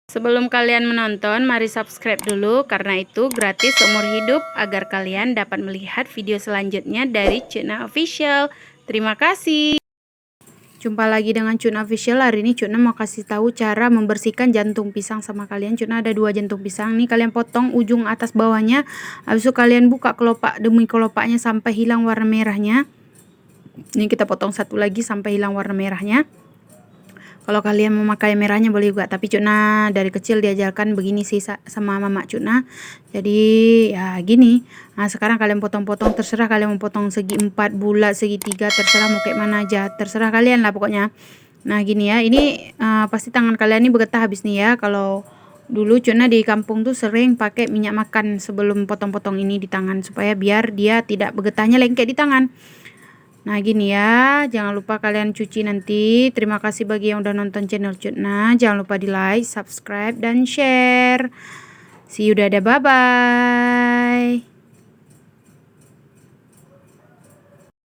Sebelum kalian menonton, mari subscribe dulu karena itu gratis seumur hidup agar kalian dapat melihat video selanjutnya dari Cuna Official. Terima kasih. Jumpa lagi dengan Cuna Official. Hari ini Cuna mau kasih tahu cara membersihkan jantung pisang sama kalian. Cuna ada 2 jantung pisang nih, kalian potong ujung atas bawahnya. Habis itu kalian buka kelopak demi kelopaknya sampai hilang warna merahnya. Ini kita potong satu lagi sampai hilang warna merahnya. Kalau kalian mau pakai merahnya boleh juga, tapi Cuna dari kecil diajarkan begini sih sama mama Cuna. Jadi ya gini. Nah, sekarang kalian potong-potong, terserah kalian mau potong segi 4, bulat, segitiga, terserah mau kayak mana aja, terserah kalian lah pokoknya. Nah gini ya, ini pasti tangan kalian ini bergetah habis nih ya. Kalau dulu Cuna di kampung tuh sering pakai minyak makan sebelum potong-potong ini di tangan supaya biar dia tidak bergetahnya lengket di tangan. Nah gini ya, jangan lupa kalian cuci nanti. Terima kasih bagi yang udah nonton channel Cuna. Jangan lupa di like, subscribe, dan share. See you, dadah, bye-bye.